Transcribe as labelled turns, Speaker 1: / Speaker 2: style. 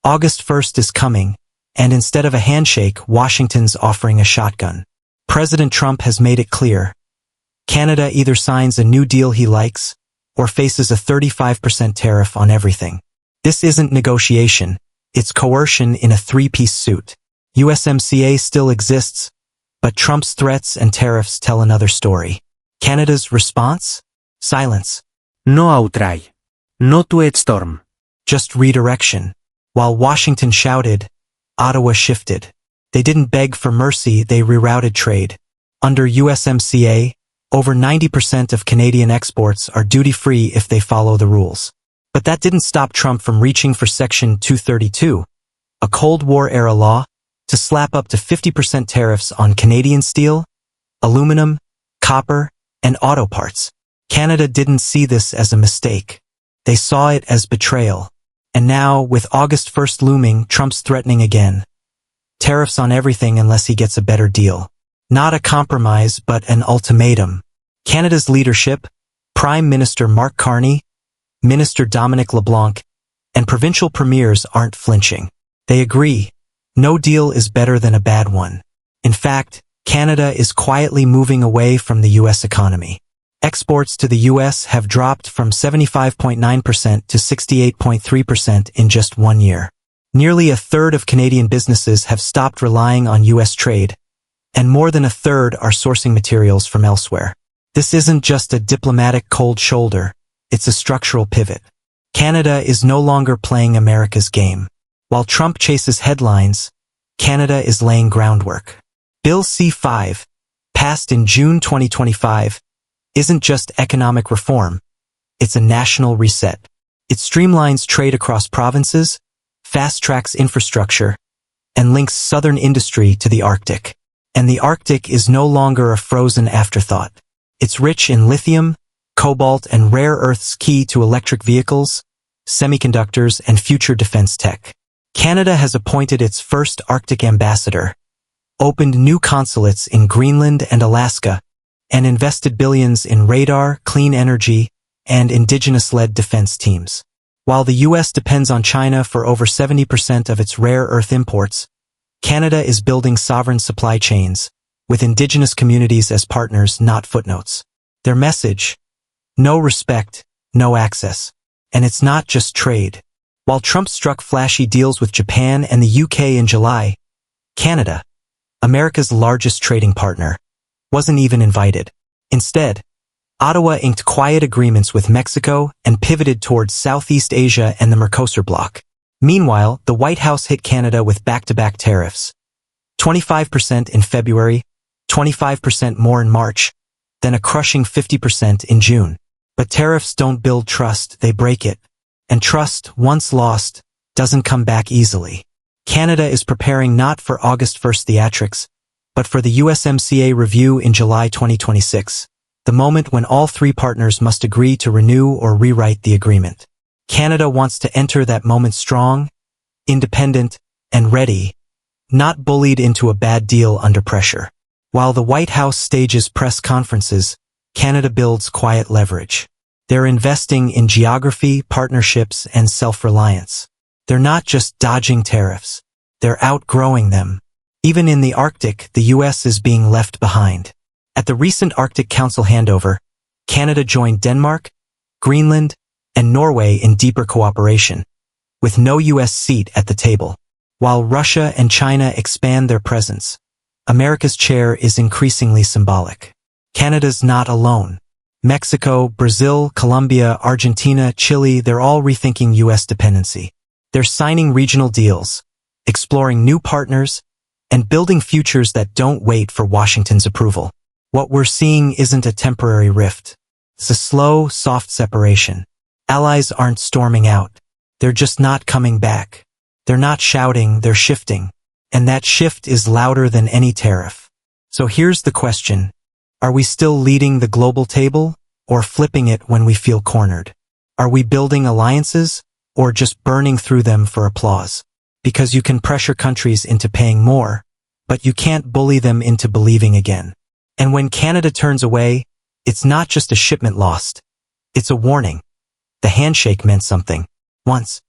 Speaker 1: August 1st is coming, and instead of a handshake, Washington's offering a shotgun. President Trump has made it clear. Canada either signs a new deal he likes, or faces a 35% tariff on everything. This isn't negotiation, it's coercion in a three-piece suit. USMCA still exists, but Trump's threats and tariffs tell another story. Canada's response? Silence.
Speaker 2: No outright. No to storm.
Speaker 1: Just redirection. While Washington shouted, Ottawa shifted. They didn't beg for mercy, they rerouted trade. Under USMCA, over 90% of Canadian exports are duty-free if they follow the rules. But that didn't stop Trump from reaching for Section 232, a Cold War-era law, to slap up to 50% tariffs on Canadian steel, aluminum, copper, and auto parts. Canada didn't see this as a mistake. They saw it as betrayal. And now, with August 1st looming, Trump's threatening again. Tariffs on everything unless he gets a better deal. Not a compromise, but an ultimatum. Canada's leadership, Prime Minister Mark Carney, Minister Dominic LeBlanc, and provincial premiers aren't flinching. They agree. No deal is better than a bad one. In fact, Canada is quietly moving away from the U.S. economy. Exports to the U.S. have dropped from 75.9% to 68.3% in just 1 year. Nearly a third of Canadian businesses have stopped relying on U.S. trade, and more than a third are sourcing materials from elsewhere. This isn't just a diplomatic cold shoulder, it's a structural pivot. Canada is no longer playing America's game. While Trump chases headlines, Canada is laying groundwork. Bill C-5, passed in June 2025, isn't just economic reform, it's a national reset. It streamlines trade across provinces, fast-tracks infrastructure, and links southern industry to the Arctic. And the Arctic is no longer a frozen afterthought. It's rich in lithium, cobalt, and rare earths key to electric vehicles, semiconductors, and future defense tech. Canada has appointed its first Arctic ambassador, opened new consulates in Greenland and Alaska, and invested billions in radar, clean energy, and indigenous-led defense teams. While the U.S. depends on China for over 70% of its rare earth imports, Canada is building sovereign supply chains, with indigenous communities as partners, not footnotes. Their message? No respect, no access. And it's not just trade. While Trump struck flashy deals with Japan and the UK in July, Canada, America's largest trading partner, wasn't even invited. Instead, Ottawa inked quiet agreements with Mexico and pivoted towards Southeast Asia and the Mercosur bloc. Meanwhile, the White House hit Canada with back-to-back tariffs. 25% in February, 25% more in March, then a crushing 50% in June. But tariffs don't build trust, they break it. And trust, once lost, doesn't come back easily. Canada is preparing not for August 1st theatrics, but for the USMCA review in July 2026, the moment when all three partners must agree to renew or rewrite the agreement. Canada wants to enter that moment strong, independent, and ready, not bullied into a bad deal under pressure. While the White House stages press conferences, Canada builds quiet leverage. They're investing in geography, partnerships, and self-reliance. They're not just dodging tariffs. They're outgrowing them. Even in the Arctic, the U.S. is being left behind. At the recent Arctic Council handover, Canada joined Denmark, Greenland, and Norway in deeper cooperation, with no U.S. seat at the table. While Russia and China expand their presence, America's chair is increasingly symbolic. Canada's not alone. Mexico, Brazil, Colombia, Argentina, Chile, they're all rethinking U.S. dependency. They're signing regional deals, exploring new partners, and building futures that don't wait for Washington's approval. What we're seeing isn't a temporary rift. It's a slow, soft separation. Allies aren't storming out. They're just not coming back. They're not shouting, they're shifting. And that shift is louder than any tariff. So here's the question. Are we still leading the global table, or flipping it when we feel cornered? Are we building alliances, or just burning through them for applause? Because you can pressure countries into paying more, but you can't bully them into believing again. And when Canada turns away, it's not just a shipment lost. It's a warning. The handshake meant something. Once.